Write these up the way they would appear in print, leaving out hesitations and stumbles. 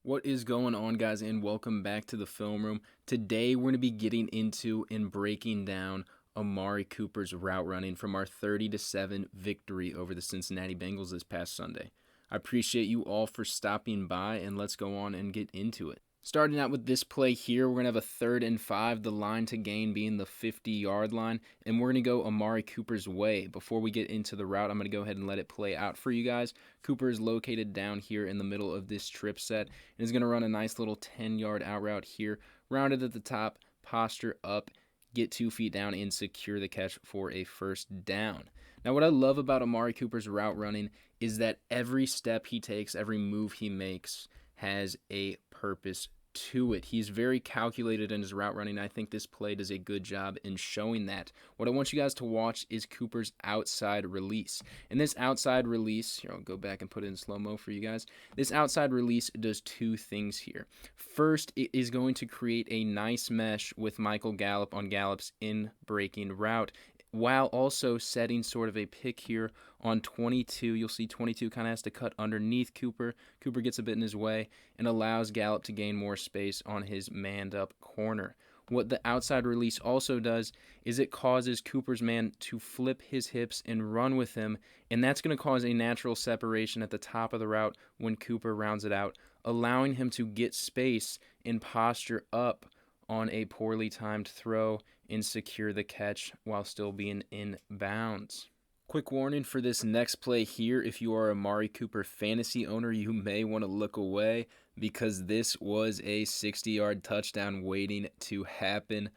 What is going on, guys, and welcome back to the film room. Today, we're going to be getting into and breaking down Amari Cooper's route running from our 30-7 victory over the Cincinnati Bengals this past Sunday. I appreciate you all for stopping by, and let's go on and get into it. Starting out with this play here, we're going to have a 3rd and 5, the line to gain being the 50-yard line, and we're going to go Amari Cooper's way. Before we get into the route, I'm going to go ahead and let it play out for you guys. Cooper is located down here in the middle of this trip set, and is going to run a nice little 10-yard out route here, rounded at the top, posture up, get 2 feet down, and secure the catch for a first down. Now, what I love about Amari Cooper's route running is that every step he takes, every move he makes, has a purpose to it. He's very calculated in his route running. I think this play does a good job in showing that. What I want you guys to watch is Cooper's outside release. And this outside release, here, I'll go back and put it in slow-mo for you guys. This outside release does 2 things here. First, it is going to create a nice mesh with Michael Gallup on Gallup's in-breaking route, while also setting sort of a pick here on 22. You'll see 22 kind of has to cut underneath Cooper. Cooper gets a bit in his way and allows Gallup to gain more space on his manned-up corner. What the outside release also does is it causes Cooper's man to flip his hips and run with him, and that's going to cause a natural separation at the top of the route when Cooper rounds it out, allowing him to get space and posture up on a poorly timed throw and secure the catch while still being in bounds. Quick warning for this next play here: if you are a Amari Cooper fantasy owner, you may want to look away because this was a 60-yard touchdown waiting to happen.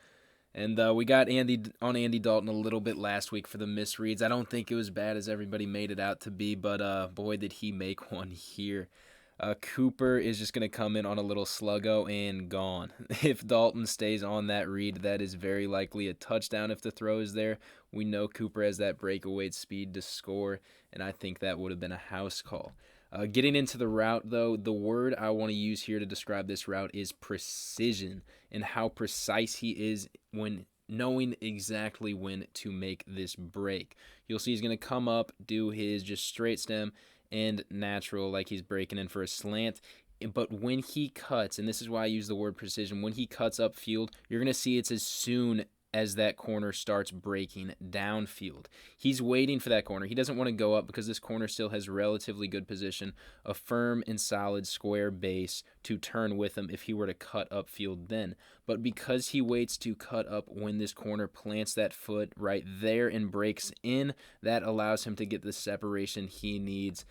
And we got Andy Dalton a little bit last week for the misreads. I don't think it was bad as everybody made it out to be, but boy, did he make one here. Cooper is just going to come in on a little sluggo and gone. If Dalton stays on that read, that is very likely a touchdown if the throw is there. We know Cooper has that breakaway speed to score, and I think that would have been a house call. Getting into the route, though, the word I want to use here to describe this route is precision, and how precise he is when knowing exactly when to make this break. You'll see he's going to come up, do his just straight stem, and natural, like he's breaking in for a slant. But when he cuts, and this is why I use the word precision, when he cuts upfield, you're going to see it's as soon as that corner starts breaking downfield. He's waiting for that corner. He doesn't want to go up because this corner still has relatively good position, a firm and solid square base to turn with him if he were to cut upfield then. But because he waits to cut up when this corner plants that foot right there and breaks in, that allows him to get the separation he needs.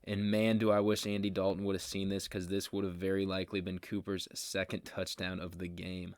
And man, do I wish Andy Dalton would have seen this, because this would have very likely been Cooper's 2nd touchdown of the game.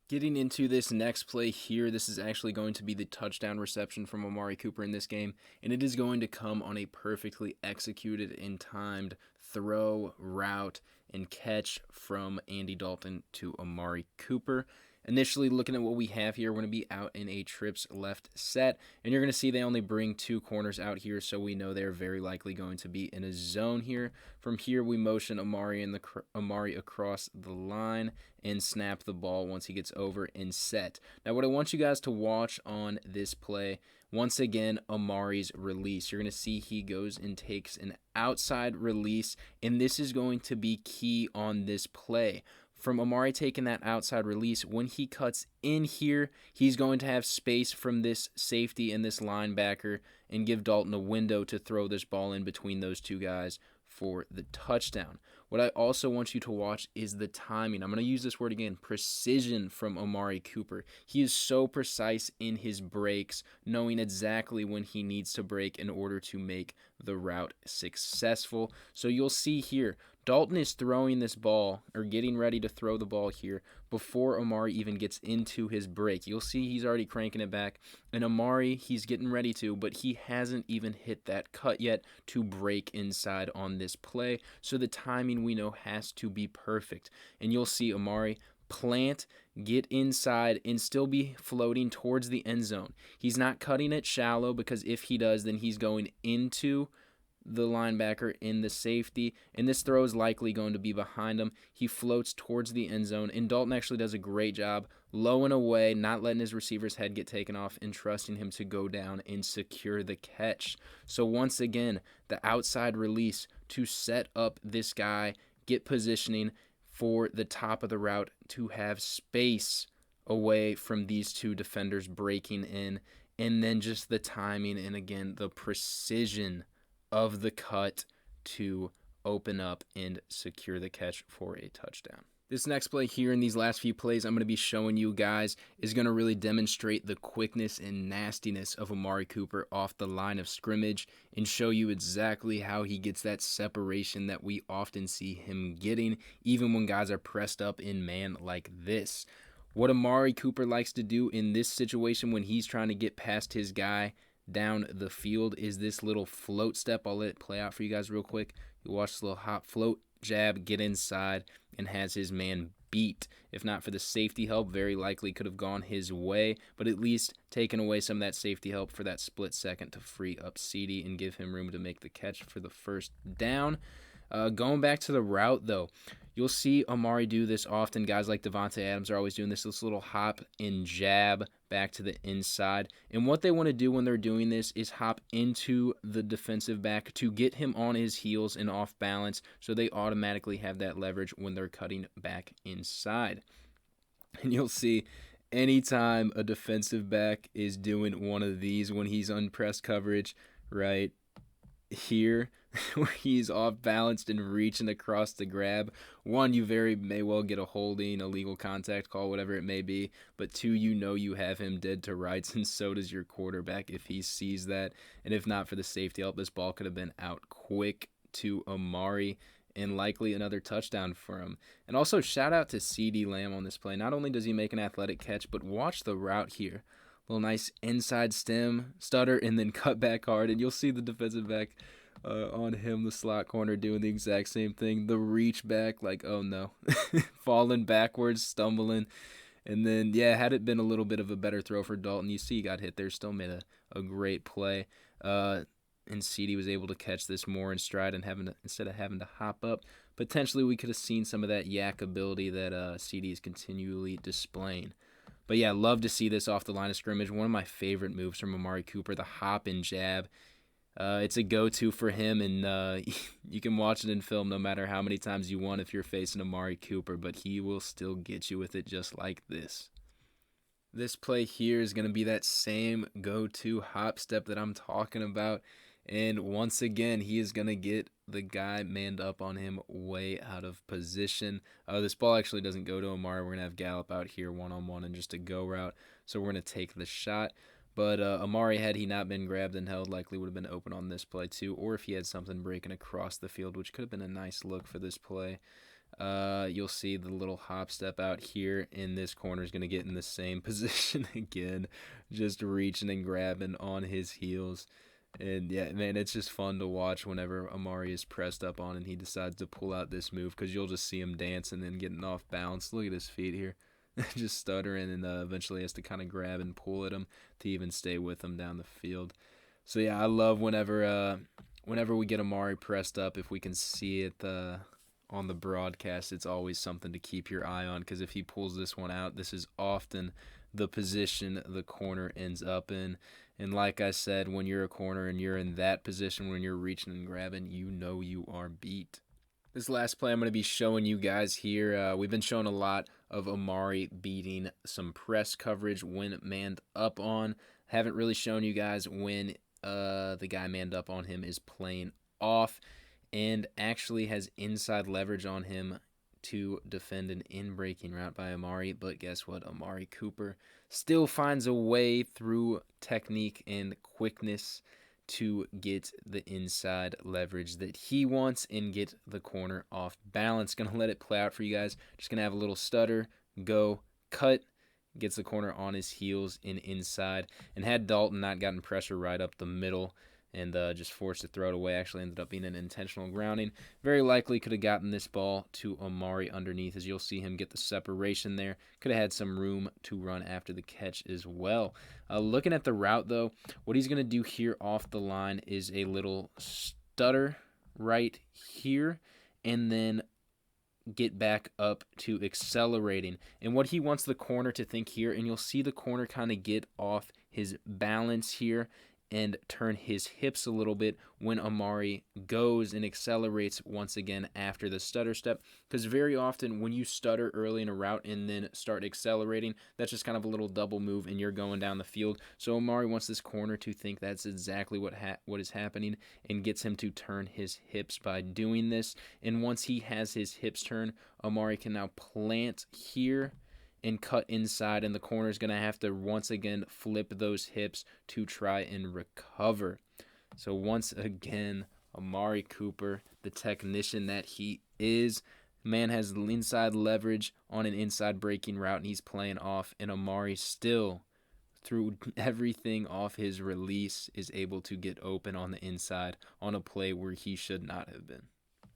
Getting into this next play here, this is actually going to be the touchdown reception from Amari Cooper in this game, and it is going to come on a perfectly executed and timed throw, route, and catch from Andy Dalton to Amari Cooper. Initially, looking at what we have here, we're going to be out in a trips left set, and you're going to see they only bring 2 corners out here, so we know they're very likely going to be in a zone here. From here, we motion Amari across the line and snap the ball once he gets over and set. Now, what I want you guys to watch on this play, once again, Amari's release. You're going to see he goes and takes an outside release, and this is going to be key on this play. From Amari taking that outside release, when he cuts in here, he's going to have space from this safety and this linebacker and give Dalton a window to throw this ball in between those 2 guys for the touchdown. What I also want you to watch is the timing. I'm going to use this word again, precision from Amari Cooper. He is so precise in his breaks, knowing exactly when he needs to break in order to make the route successful. So you'll see here, Dalton is throwing this ball, or getting ready to throw the ball here, before Amari even gets into his break. You'll see he's already cranking it back, and Amari, he's getting ready to, but he hasn't even hit that cut yet to break inside on this play. So the timing, we know, has to be perfect. And you'll see Amari plant, get inside, and still be floating towards the end zone. He's not cutting it shallow, because if he does, then he's going into the linebacker in the safety, and this throw is likely going to be behind him. He floats towards the end zone, and Dalton actually does a great job low and away, not letting his receiver's head get taken off and trusting him to go down and secure the catch. So once again, the outside release to set up this guy get positioning for the top of the route to have space away from these two defenders breaking in, and then just the timing and, again, the precision of the cut to open up and secure the catch for a touchdown. This next play here in these last few plays I'm going to be showing you guys is going to really demonstrate the quickness and nastiness of Amari Cooper off the line of scrimmage and show you exactly how he gets that separation that we often see him getting, even when guys are pressed up in man like this. What Amari Cooper likes to do in this situation when he's trying to get past his guy down the field is this little float step. I'll let it play out for you guys real quick. You watch this little hop, float, jab, get inside, and has his man beat. If not for the safety help, very likely could have gone his way, but at least taken away some of that safety help for that split second to free up CD and give him room to make the catch for the first down. Going back to the route, though, you'll see Amari do this often. Guys like Devontae Adams are always doing this little hop and jab back to the inside. And what they want to do when they're doing this is hop into the defensive back to get him on his heels and off balance, so they automatically have that leverage when they're cutting back inside. And you'll see anytime a defensive back is doing one of these when he's on press coverage, right here, where he's off balanced and reaching across to grab. One, you very may well get a holding, a legal contact call, whatever it may be. But two, you have him dead to rights, and so does your quarterback if he sees that. And if not for the safety help, this ball could have been out quick to Amari and likely another touchdown for him. And also shout out to CD Lamb on this play. Not only does he make an athletic catch, but watch the route here. Little nice inside stem, stutter, and then cut back hard. And you'll see the defensive back on him, the slot corner, doing the exact same thing. The reach back, like, oh no. Falling backwards, stumbling. And then, yeah, had it been a little bit of a better throw for Dalton, you see he got hit there, still made a great play. And CD was able to catch this more in stride and instead of having to hop up. Potentially we could have seen some of that yak ability that CD is continually displaying. But yeah, love to see this off the line of scrimmage. One of my favorite moves from Amari Cooper, the hop and jab. It's a go-to for him, and you can watch it in film no matter how many times you want if you're facing Amari Cooper, but he will still get you with it just like this. This play here is going to be that same go-to hop step that I'm talking about. And once again, he is going to get the guy manned up on him way out of position. This ball actually doesn't go to Amari. We're going to have Gallup out here one-on-one and just a go route. So we're going to take the shot. But Amari, had he not been grabbed and held, likely would have been open on this play too. Or if he had something breaking across the field, which could have been a nice look for this play. You'll see the little hop step out here, and this corner is going to get in the same position again. Just reaching and grabbing on his heels. And yeah, man, it's just fun to watch whenever Amari is pressed up on and he decides to pull out this move, because you'll just see him dancing and getting off balance. Look at his feet here. Just stuttering, and eventually has to kind of grab and pull at him to even stay with him down the field. So yeah, I love whenever we get Amari pressed up, if we can see it on the broadcast, it's always something to keep your eye on, because if he pulls this one out, this is often the position the corner ends up in. And like I said, when you're a corner and you're in that position, when you're reaching and grabbing, you know you are beat. This last play I'm going to be showing you guys here, we've been showing a lot of Amari beating some press coverage when manned up on. Haven't really shown you guys when the guy manned up on him is playing off and actually has inside leverage on him to defend an in-breaking route by Amari. But guess what? Amari Cooper still finds a way through technique and quickness to get the inside leverage that he wants and get the corner off balance. Going to let it play out for you guys. Just going to have a little stutter, go, cut, gets the corner on his heels and inside. And had Dalton not gotten pressure right up the middle and just forced to throw it away, actually ended up being an intentional grounding. Very likely could have gotten this ball to Amari underneath, as you'll see him get the separation there. Could have had some room to run after the catch as well. Looking at the route, though, what he's going to do here off the line is a little stutter right here, and then get back up to accelerating. And what he wants the corner to think here, and you'll see the corner kind of get off his balance here, and turn his hips a little bit when Amari goes and accelerates once again after the stutter step. Because very often when you stutter early in a route and then start accelerating, that's just kind of a little double move and you're going down the field. So Amari wants this corner to think that's exactly what is happening and gets him to turn his hips by doing this. And once he has his hips turned, Amari can now plant here and cut inside, and the corner is going to have to once again flip those hips to try and recover. So once again, Amari Cooper, the technician that he is, man has inside leverage on an inside breaking route, and he's playing off, and Amari still, through everything off his release, is able to get open on the inside on a play where he should not have been.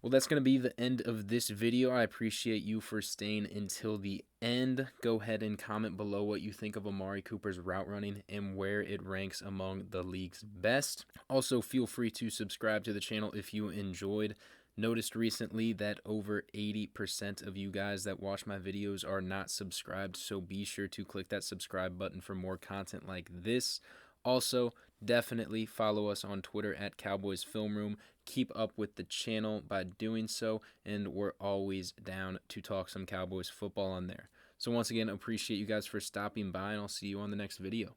Well, that's going to be the end of this video. I appreciate you for staying until the end. Go ahead and comment below what you think of Amari Cooper's route running and where it ranks among the league's best. Also, feel free to subscribe to the channel if you enjoyed. Noticed recently that over 80% of you guys that watch my videos are not subscribed, so be sure to click that subscribe button for more content like this. Also, definitely follow us on Twitter at Cowboys Film Room. Keep up with the channel by doing so, and we're always down to talk some Cowboys football on there. So once again, appreciate you guys for stopping by, and I'll see you on the next video.